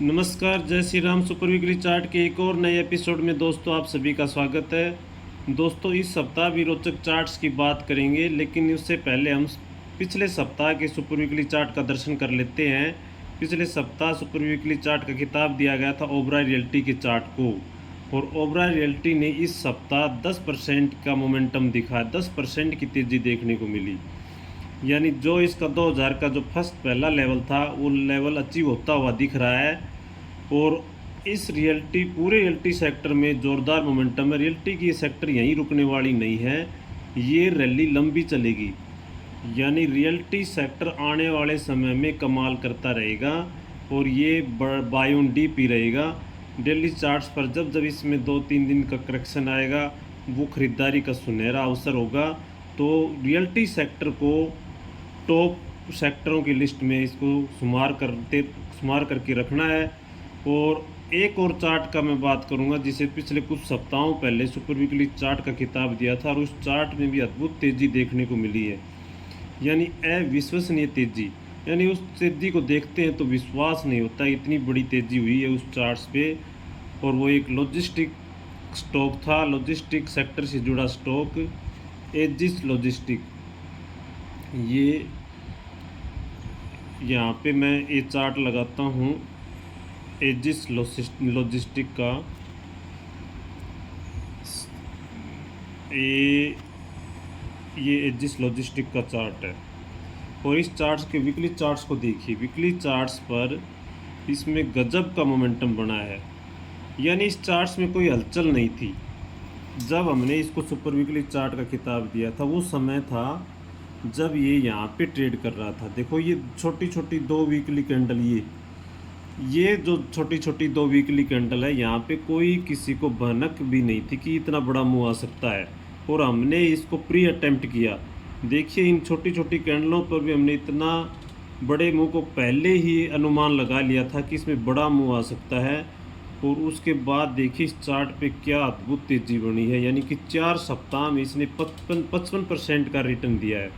नमस्कार, जय Shri Ram. Super weekly chart के एक और नए एपिसोड में दोस्तों आप सभी का स्वागत है। दोस्तों इस सप्ताह भी रोचक चार्ट्स की बात करेंगे, लेकिन उससे पहले हम पिछले सप्ताह के सुपर वीकली चार्ट का दर्शन कर लेते हैं। पिछले सप्ताह सुपर वीकली चार्ट का खिताब दिया गया था ओबराय रियल्टी के चार्ट को, और ओबराय रियल्टी ने इस सप्ताह 10% का मोमेंटम दिखा, 10% की तेज़ी देखने को मिली। यानी जो इसका 2000 का जो फर्स्ट पहला लेवल था वो लेवल अचीव होता हुआ दिख रहा है। और इस पूरे रियल्टी सेक्टर में ज़ोरदार मोमेंटम है। रियल्टी की ये सेक्टर यहीं रुकने वाली नहीं है, ये रैली लंबी चलेगी। यानी रियल्टी सेक्टर आने वाले समय में कमाल करता रहेगा और ये बाय ऑन डीप ही रहेगा। डेली चार्ट्स पर जब जब इसमें 2-3 दिन का करेक्शन आएगा, वो ख़रीदारी का सुनहरा अवसर होगा। तो रियल्टी सेक्टर को टॉप सेक्टरों की लिस्ट में इसको शुमार करके रखना है। और एक और चार्ट का मैं बात करूंगा जिसे पिछले कुछ सप्ताहों पहले सुपर वीकली चार्ट का खिताब दिया था, और उस चार्ट में भी अद्भुत तेज़ी देखने को मिली है। यानी अविश्वसनीय तेज़ी, यानी उस तेज़ी को देखते हैं तो विश्वास नहीं होता, इतनी बड़ी तेज़ी हुई है उस चार्ट्स पे। और वो एक लॉजिस्टिक स्टॉक था, लॉजिस्टिक सेक्टर से जुड़ा स्टॉक, एजिस लॉजिस्टिक। ये यहाँ पे मैं ये चार्ट लगाता हूँ एजिस लॉजिस्टिक का। ये एजिस लॉजिस्टिक का चार्ट है, और इस चार्ट्स के वीकली चार्ट्स को देखिए। वीकली चार्ट्स पर इसमें गजब का मोमेंटम बना है। यानी इस चार्ट्स में कोई हलचल नहीं थी। जब हमने इसको सुपर वीकली चार्ट का खिताब दिया था वो समय था जब ये यहाँ पे ट्रेड कर रहा था। देखो ये छोटी छोटी 2 वीकली कैंडल, ये जो छोटी छोटी 2 वीकली कैंडल है, यहाँ पे कोई किसी को भनक भी नहीं थी कि इतना बड़ा मुँह आ सकता है। और हमने इसको प्री अटेम्प्ट किया। देखिए इन छोटी छोटी कैंडलों पर भी हमने इतना बड़े मुँह को पहले ही अनुमान लगा लिया था कि इसमें बड़ा मुँह आ सकता है। और उसके बाद देखिए इस चार्ट पे क्या अद्भुत तेज़ी बनी है। यानी कि 4 सप्ताह में इसने 55% का रिटर्न दिया है।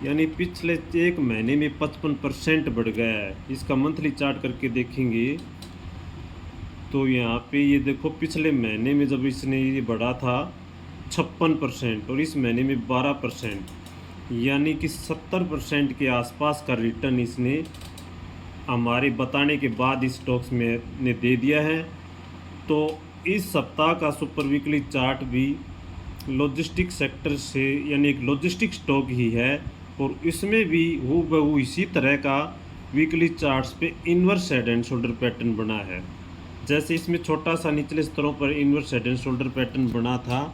यानी पिछले 1 महीने में 55% बढ़ गया है। इसका मंथली चार्ट करके देखेंगे तो यहाँ पे ये देखो, पिछले महीने में जब इसने ये बढ़ा था 56%, और इस महीने में 12%, यानी कि 70% के आसपास का रिटर्न इसने हमारे बताने के बाद इस स्टॉक्स में ने दे दिया है। तो इस सप्ताह का सुपर वीकली चार्ट भी लॉजिस्टिक सेक्टर से, यानी एक लॉजिस्टिक स्टॉक ही है, और इसमें भी हूबहू इसी तरह का वीकली चार्ट्स पे inverse head and shoulder pattern बना है। जैसे इसमें छोटा सा निचले स्तरों पर inverse head and shoulder pattern बना था,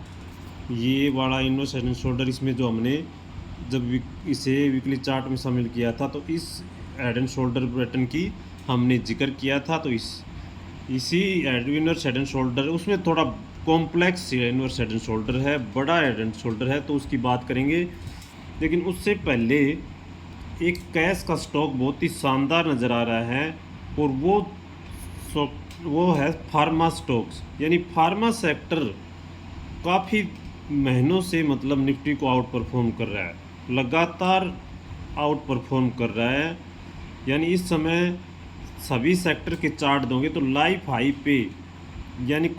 ये वाला इन्वर्स हेड एंड शोल्डर, इसमें जो हमने जब इसे वीकली चार्ट में शामिल किया था तो इस हेड एंड शोल्डर पैटर्न की हमने जिक्र किया था। तो इसी इन्वर्स हेड एंड शोल्डर, उसमें थोड़ा complex inverse head and shoulder है, बड़ा हेड एंड शोल्डर है, तो उसकी बात करेंगे। लेकिन उससे पहले एक कैश का स्टॉक बहुत ही शानदार नज़र आ रहा है, और वो है फार्मा स्टॉक्स। यानी फार्मा सेक्टर काफ़ी महीनों से मतलब निफ्टी को आउट परफॉर्म कर रहा है, लगातार आउट परफॉर्म कर रहा है। यानी इस समय सभी सेक्टर के चार्ट दोगे तो लाइफ हाई पे, यानी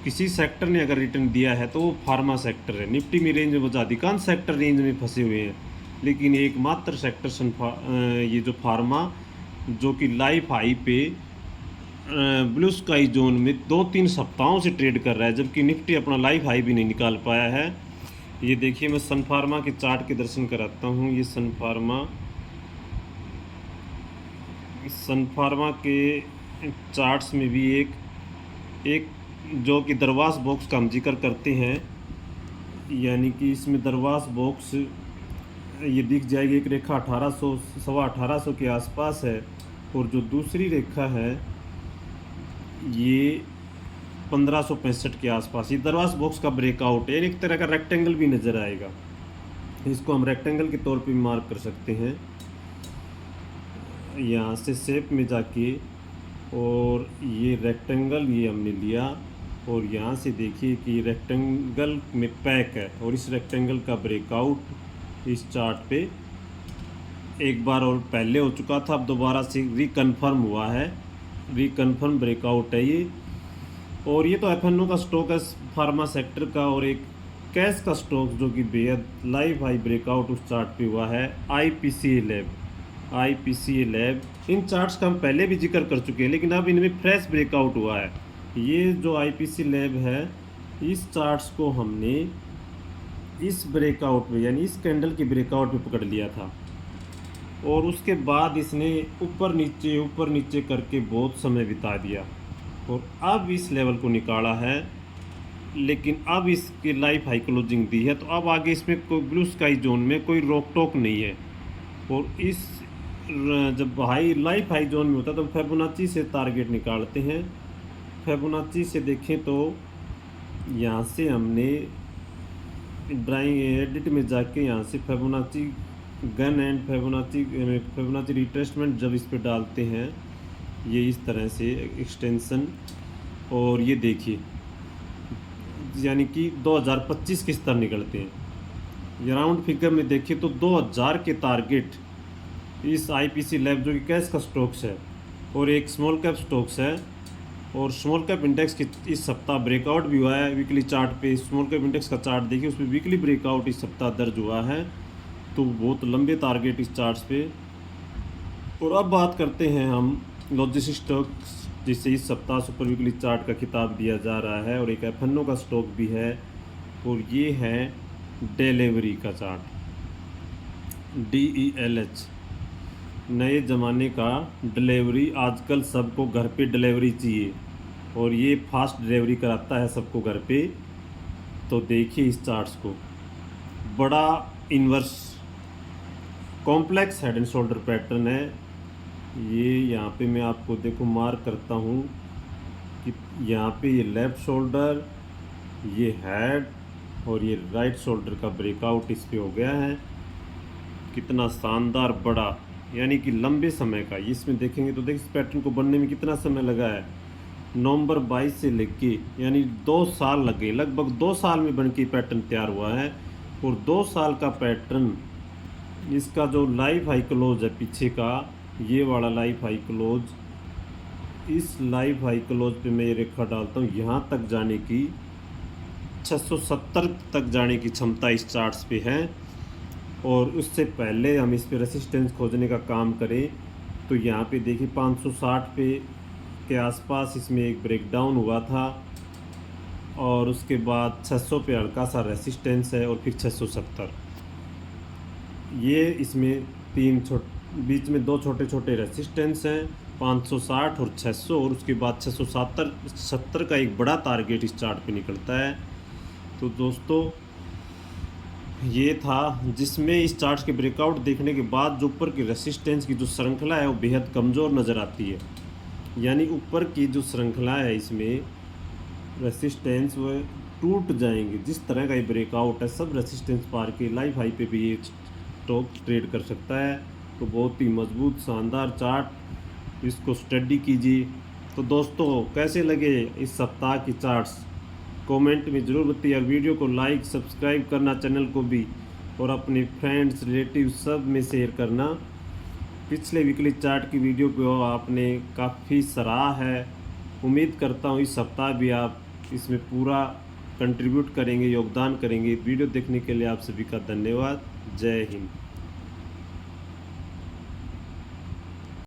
किसी सेक्टर ने अगर रिटर्न दिया है तो वो फार्मा सेक्टर है। निफ्टी में रेंज में अधिकांश सेक्टर रेंज में फंसे हुए हैं, लेकिन एकमात्र सेक्टर ये जो फार्मा, जो कि लाइफ हाई पे ब्लू स्काई जोन में 2-3 सप्ताहों से ट्रेड कर रहा है, जबकि निफ्टी अपना लाइफ हाई भी नहीं निकाल पाया है। ये देखिए मैं सन फार्मा के चार्ट के दर्शन कराता हूँ। ये सन फार्मा के चार्ट्स में भी एक जो कि दरवाज़ बॉक्स का हम जिक्र करते हैं, यानी कि इसमें दरवाज़ बॉक्स ये दिख जाएगी। एक रेखा 1800, 1850 के आसपास है, और जो दूसरी रेखा है ये 1565 के आसपास। ये दरवाज़ बॉक्स का ब्रेकआउट है, एक तरह का रेक्टेंगल भी नज़र आएगा। इसको हम रेक्टेंगल के तौर पे मार्क कर सकते हैं यहाँ से शेप में जाके। और ये रेक्टेंगल ये हमने लिया, और यहाँ से देखिए कि रेक्टेंगल में पैक है, और इस रेक्टेंगल का ब्रेकआउट इस चार्ट पे एक बार और पहले हो चुका था, अब दोबारा से रिकन्फर्म हुआ है। रिकन्फर्म ब्रेकआउट है ये। और ये तो एफ का स्टॉक है फार्मा सेक्टर का, और एक कैश का स्टॉक जो कि बेहद लाइव हाई ब्रेकआउट उस चार्ट पे हुआ है, आईपीसीए लैब। इन चार्ट्स का हम पहले भी जिक्र कर चुके हैं, लेकिन अब इनमें फ्रेश ब्रेकआउट हुआ है। ये जो आईपीसी लैब है, इस चार्ट्स को हमने इस ब्रेकआउट में यानी इस कैंडल के ब्रेकआउट में पकड़ लिया था, और उसके बाद इसने ऊपर नीचे करके बहुत समय बिता दिया, और अब इस लेवल को निकाला है। लेकिन अब इसकी लाइफ हाई क्लोजिंग दी है, तो अब आगे इसमें कोई ब्लू स्काई जोन में कोई रोक टोक नहीं है। और इस जब हाई लाइफ हाई जोन में होता है तो फिबोनाची से टारगेट निकालते हैं। फिबोनाची से देखें तो यहाँ से हमने ड्राइंग एडिट में जाके यहाँ से Fibonacci gun and Fibonacci retracement जब इस पे डालते हैं, ये इस तरह से एक्सटेंशन, और ये देखिए यानी कि 2025 के स्तर निकलते हैं। ये राउंड फिगर में देखिए तो 2000 के टारगेट इस आईपीसी लैब जो कि कैश का स्टॉक्स है और एक स्मॉल कैप स्टॉक्स है, और स्मॉल कैप इंडेक्स की इस सप्ताह ब्रेकआउट भी हुआ है वीकली चार्ट पे। स्मॉल कैप इंडेक्स का चार्ट देखिए, उसमें वीकली ब्रेकआउट इस सप्ताह दर्ज हुआ है, तो बहुत लंबे टारगेट इस चार्ट्स पे। और अब बात करते हैं हम लॉजिस्टिक स्टॉक्स, जिसे इस सप्ताह सुपर वीकली चार्ट का खिताब दिया जा रहा है, और एक एफएनओ का स्टॉक भी है, और ये है डिलीवरी का चार्ट, DELH, नए ज़माने का डिलीवरी। आजकल सबको घर पे डिलीवरी चाहिए, और ये फास्ट डिलीवरी कराता है सबको घर पे। तो देखिए इस चार्ट्स को, बड़ा inverse complex head and shoulder pattern है ये। यहाँ पे मैं आपको देखो मार्क करता हूँ कि यहाँ पे ये लेफ़्ट शोल्डर, ये हेड, और ये राइट शोल्डर का ब्रेकआउट इस पे हो गया है। कितना शानदार बड़ा, यानी कि लंबे समय का। इसमें देखेंगे तो देखिए इस पैटर्न को बनने में कितना समय लगा है, नवंबर 22 से लेके यानी 2 साल लग गए, लगभग 2 साल में बन के पैटर्न तैयार हुआ है। और 2 साल का पैटर्न, इसका जो लाइफ हाई क्लोज है पीछे का, ये वाला लाइफ हाई क्लोज, इस लाइफ हाई क्लोज पे मैं ये रेखा डालता हूँ, यहाँ तक जाने की 670 तक जाने की क्षमता इस चार्ट्स पे है। और उससे पहले हम इस पे रेसिस्टेंस खोजने का काम करें तो यहाँ पे देखिए 560 पे के आसपास इसमें एक ब्रेकडाउन हुआ था, और उसके बाद 600 पे हल्का सा रेसिस्टेंस है, और फिर 670। ये इसमें बीच में 2 छोटे छोटे रेसिस्टेंस हैं, 560 और 600, और उसके बाद 670 का एक बड़ा टारगेट इस चार्ट पे निकलता है। तो दोस्तों ये था जिसमें इस चार्ट के ब्रेकआउट देखने के बाद जो ऊपर की रेसिस्टेंस की जो श्रृंखला है वो बेहद कमज़ोर नज़र आती है। यानी ऊपर की जो श्रृंखला है इसमें रेसिस्टेंस वो टूट जाएंगे। जिस तरह का ये ब्रेकआउट है, सब रेसिस्टेंस पार के लाइफ हाई पे भी ये स्टॉक ट्रेड कर सकता है। तो बहुत ही मजबूत शानदार चार्ट, इसको स्टडी कीजिए। तो दोस्तों कैसे लगे इस सप्ताह की चार्ट्स, कमेंट में ज़रूर बताइए, और वीडियो को लाइक सब्सक्राइब करना चैनल को भी, और अपने फ्रेंड्स रिलेटिव सब में शेयर करना। पिछले वीकली चार्ट की वीडियो को आपने काफ़ी सराहा है, उम्मीद करता हूँ इस सप्ताह भी आप इसमें पूरा कंट्रीब्यूट करेंगे, योगदान करेंगे। वीडियो देखने के लिए आप सभी का धन्यवाद। जय हिंद।